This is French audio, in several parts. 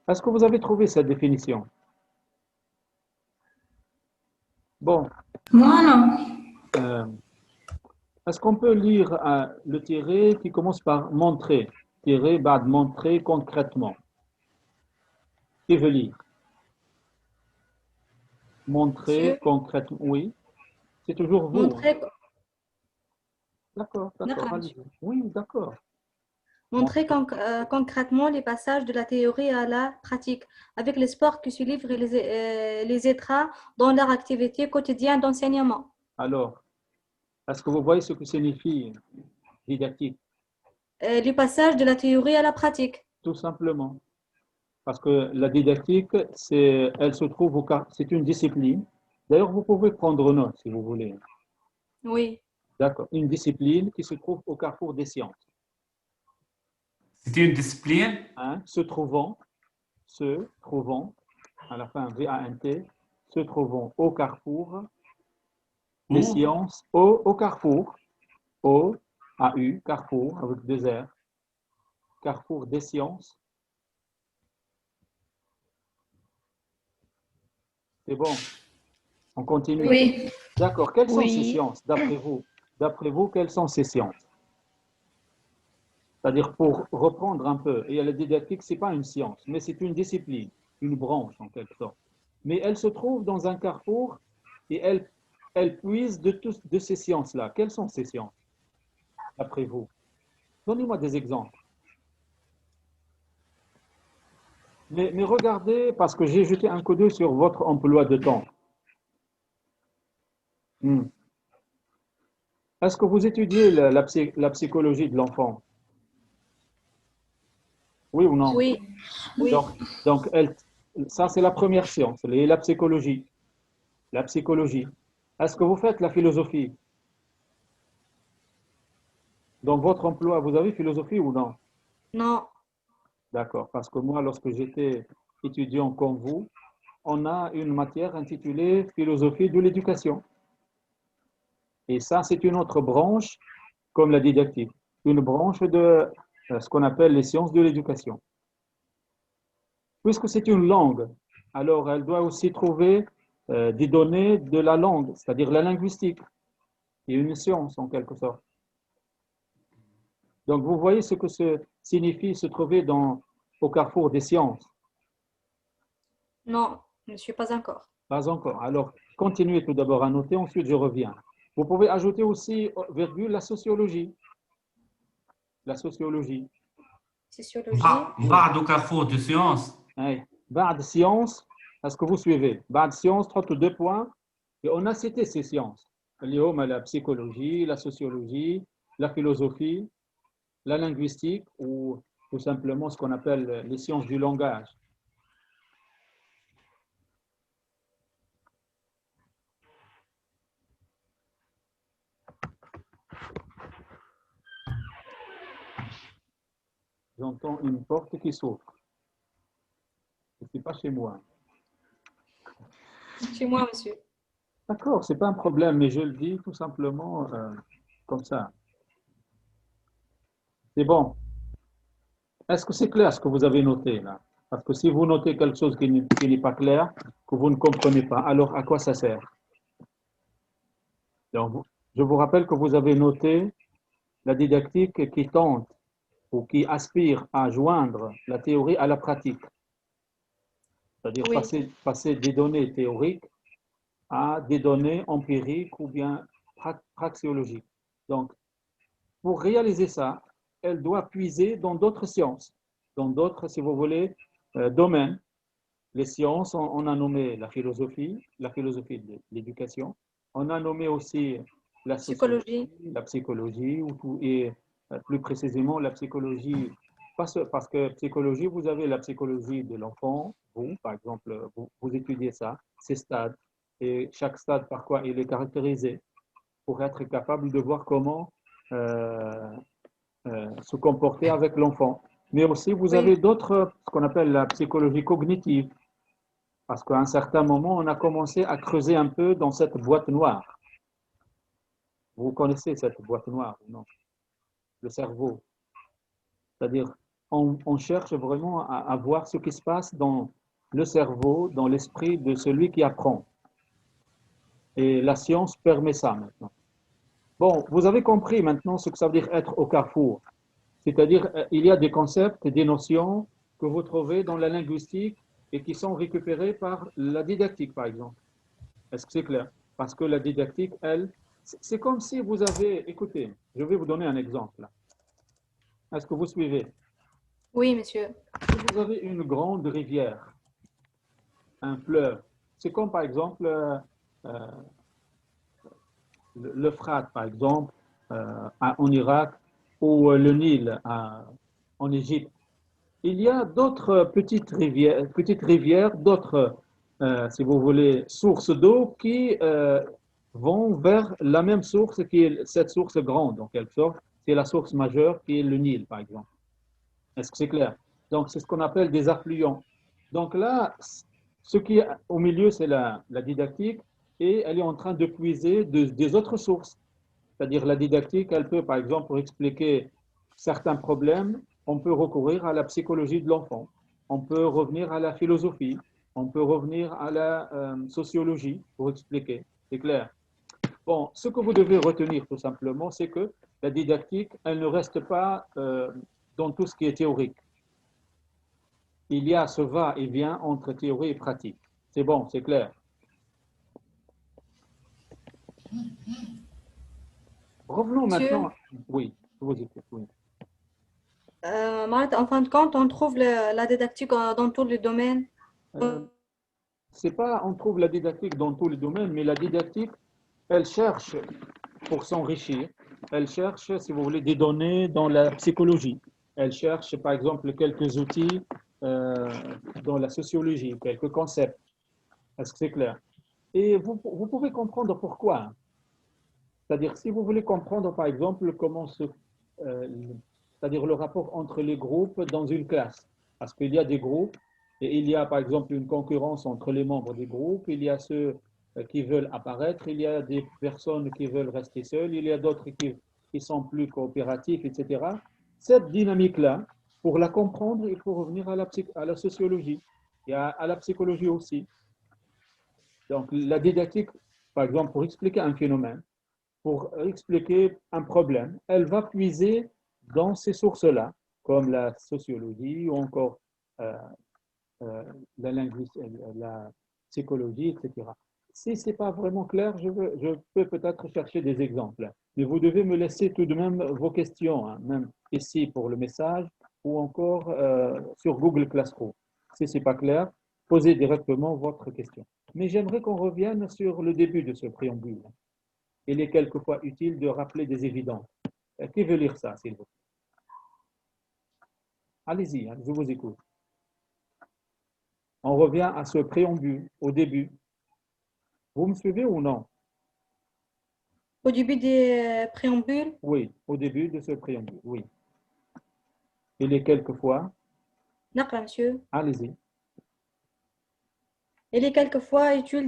Est-ce que vous avez trouvé cette définition? Bon, Moi, non. euh, est-ce qu'on peut lire le tiré qui commence par montrer? Tiré, bad, montrer concrètement. Qui veut lire? Montrer Monsieur, concrètement, oui. C'est toujours vous, hein. montrer, D'accord, d'accord, d'accord, monsieur. allez-y. Oui, d'accord. Montrer concrètement les passages de la théorie à la pratique avec les sports qui suivent les aidera dans leur activité quotidienne d'enseignement. Alors, est-ce que vous voyez ce que signifie didactique? Les passages de la théorie à la pratique. Tout simplement. Parce que la didactique, elle se trouve c'est une discipline. D'ailleurs, vous pouvez prendre note si vous voulez. Oui, D'accord. Une discipline qui se trouve au carrefour des sciences. C'est une discipline? Hein, se trouvant, à la fin V-A-N-T, se trouvant au carrefour des Où? sciences, au carrefour, O-A-U, carrefour, avec deux R, carrefour des sciences. C'est bon, on continue. oui, D'accord. Quelles sont ces oui. sciences, d'après vous? D'après vous, quelles sont ces sciences? C'est-à-dire, pour reprendre un peu, et la didactique, ce n'est pas une science, mais c'est une discipline, une branche en quelque sorte. Mais elle se trouve dans un carrefour et elle puise de ces sciences-là. Quelles sont ces sciences, d'après vous? Donnez-moi des exemples. Mais regardez, parce que j'ai jeté un coup d'œil sur votre emploi de temps. Hmm. Est-ce que vous étudiez la psychologie de l'enfant? Oui ou non? Oui, oui. Donc, donc ça, c'est la première science, la psychologie. La psychologie. Est-ce que vous faites la philosophie? Dans votre emploi, vous avez philosophie ou non? Non, D'accord, parce que moi, lorsque j'étais étudiant comme vous, on a une matière intitulée philosophie de l'éducation. Et ça, c'est une autre branche, comme la didactique, une branche de ce qu'on appelle les sciences de l'éducation. Puisque c'est une langue, alors elle doit aussi trouver des données de la langue, c'est-à-dire la linguistique, qui est une science en quelque sorte. Donc vous voyez ce que signifie se trouver au carrefour des sciences. non, monsieur, pas encore. Pas encore. Alors continuez tout d'abord à noter, ensuite je reviens. Vous pouvez ajouter aussi, virgule, la sociologie. La sociologie. Sociologie. بعد au carrefour de sciences. Hey. Bad sciences, est-ce que vous suivez? Bad sciences, 32 points. Et on a cité ces sciences. La psychologie, la sociologie, la philosophie, la linguistique ou tout simplement ce qu'on appelle les sciences du langage. J'entends une porte qui s'ouvre. Ce n'est pas chez moi. Chez moi, monsieur. D'accord, ce n'est pas un problème, mais je le dis tout simplement comme ça. C'est bon. Est-ce que c'est clair ce que vous avez noté là? Parce que si vous notez quelque chose qui n'est pas clair, que vous ne comprenez pas, alors à quoi ça sert? Donc, je vous rappelle que vous avez noté la didactique qui tente ou qui aspire à joindre la théorie à la pratique, c'est-à-dire Oui, passer des données théoriques à des données empiriques ou bien praxéologiques. Donc, pour réaliser ça, elle doit puiser dans d'autres sciences, dans d'autres, si vous voulez, domaines. Les sciences, on a nommé la philosophie de l'éducation. On a nommé aussi la sociologie, psychologie. la psychologie, et plus précisément la psychologie, parce que psychologie, vous avez la psychologie de l'enfant, vous, par exemple, vous étudiez ça, ces stades, et chaque stade, par quoi il est caractérisé, pour être capable de voir comment se comporter avec l'enfant. Mais aussi, vous Oui, avez d'autres, ce qu'on appelle la psychologie cognitive, parce qu'à un certain moment, on a commencé à creuser un peu dans cette boîte noire. Vous connaissez cette boîte noire, non? Le cerveau. C'est-à-dire, on cherche vraiment à voir ce qui se passe dans le cerveau, dans l'esprit de celui qui apprend. Et la science permet ça maintenant. Bon, vous avez compris maintenant ce que ça veut dire être au carrefour. C'est-à-dire, il y a des concepts, des notions que vous trouvez dans la linguistique et qui sont récupérés par la didactique, par exemple. Est-ce que c'est clair? Parce que la didactique, elle, c'est comme si vous avez, écoutez, je vais vous donner un exemple. Est-ce que vous suivez? Oui, monsieur. Si vous avez une grande rivière, un fleuve, c'est comme par exemple euh, l'Euphrate, par exemple, en Irak, ou le Nil en Égypte. Il y a d'autres petites rivières, d'autres, si vous voulez, sources d'eau qui vont vers la même source qui est cette source grande, en quelque sorte. C'est la source majeure qui est le Nil, par exemple. Est-ce que c'est clair? Donc, c'est ce qu'on appelle des affluents. Donc là, ce qui est au milieu, c'est la didactique et elle est en train de puiser des autres sources. C'est-à-dire la didactique, elle peut, par exemple, pour expliquer certains problèmes, on peut recourir à la psychologie de l'enfant, on peut revenir à la philosophie, on peut revenir à la sociologie pour expliquer. C'est clair. Bon, ce que vous devez retenir tout simplement, c'est que la didactique, elle ne reste pas dans tout ce qui est théorique. Il y a ce va-et-vient entre théorie et pratique. C'est bon, c'est clair. Revenons Monsieur, maintenant. Oui, je vous écoute. Oui. En fin de compte, on trouve la didactique dans tous les domaines. C'est pas, on trouve la didactique dans tous les domaines, mais la didactique, elle cherche pour s'enrichir, elle cherche, si vous voulez, des données dans la psychologie. Elle cherche, par exemple, quelques outils euh, dans la sociologie, quelques concepts. Est-ce que c'est clair? Et vous pouvez comprendre pourquoi. C'est-à-dire, si vous voulez comprendre, par exemple, euh, c'est-à-dire le rapport entre les groupes dans une classe, parce qu'il y a des groupes et il y a, par exemple, une concurrence entre les membres des groupes, il y a ceux qui veulent apparaître, il y a des personnes qui veulent rester seules, il y a d'autres qui sont plus coopératifs, etc. Cette dynamique-là, pour la comprendre, il faut revenir à la sociologie et à la psychologie aussi. Donc, la didactique, par exemple, pour expliquer un phénomène, pour expliquer un problème, elle va puiser dans ces sources-là, comme la sociologie ou encore euh, la linguistique, la psychologie, etc. Si ce n'est pas vraiment clair, je peux peut-être chercher des exemples. Mais vous devez me laisser tout de même vos questions, hein, même ici pour le message ou encore sur Google Classroom. Si ce n'est pas clair, posez directement votre question. Mais j'aimerais qu'on revienne sur le début de ce préambule. Il est quelquefois utile de rappeler des évidences. Qui veut lire ça, s'il vous plaît? Allez-y, hein, je vous écoute. On revient à ce préambule, au début. Vous me suivez ou non? Au début des préambules, Oui, au début de ce préambule, oui. Il est quelquefois, نقرأ, monsieur. allez-y. Il est quelquefois utile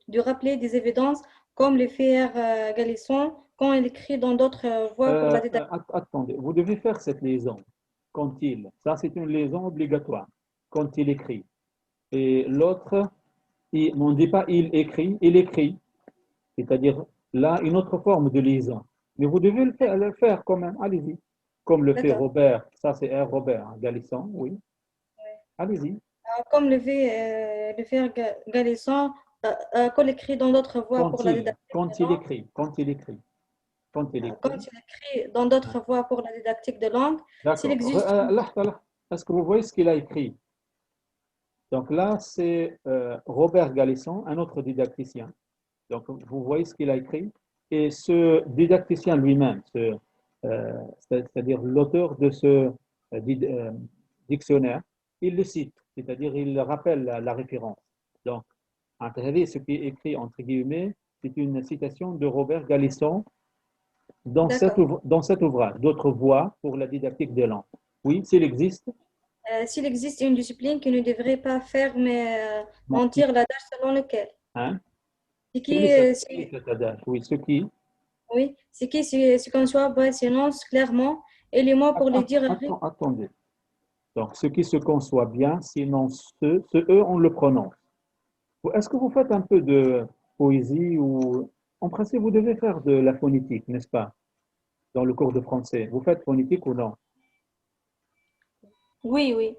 de rappeler des évidences comme le fait Galisson quand il écrit dans d'autres voies pour la didactique. Attendez, vous devez faire cette liaison. Quand il, ça c'est une liaison obligatoire. Quand il écrit. Et l'autre, on ne dit pas il écrit. C'est-à-dire là, une autre forme de liaison. Mais vous devez le faire quand même, allez-y. Comme le fait D'accord. Robert, ça c'est un Robert, hein, Galisson, oui. Allez-y. Comme le fait Galisson quand il écrit dans d'autres voies pour la didactique Quand de il langue. écrit, quand il écrit, quand il Quand écrit. il écrit dans d'autres voies pour la didactique de langue, s'il D'accord. existe Là. Est-ce que vous voyez ce qu'il a écrit? Donc là, c'est Robert Galisson, un autre didacticien. Donc vous voyez ce qu'il a écrit. Et ce didacticien lui-même, c'est-à-dire l'auteur de ce dictionnaire, il le cite, c'est-à-dire il rappelle la référence. Donc, en réalité, ce qui est écrit entre guillemets, c'est une citation de Robert Galisson dans d'accord. dans cet ouvrage, d'autres voies pour la didactique des langues. Oui, s'il existe. S'il existe une discipline qui ne devrait pas faire mais Bon, mentir l'adage selon lequel. hein? C'est Quel qui, est cet adage? Oui, ce qui. oui, c'est qui, c'est qu'on soit bah, s'énonce clairement et les mots pour les dire. Attendez. Donc, ce qui se conçoit bien, sinon ce E, on le prononce. Est-ce que vous faites un peu de poésie ou, en principe, vous devez faire de la phonétique, n'est-ce pas? Dans le cours de français. Vous faites phonétique ou non? Oui, oui.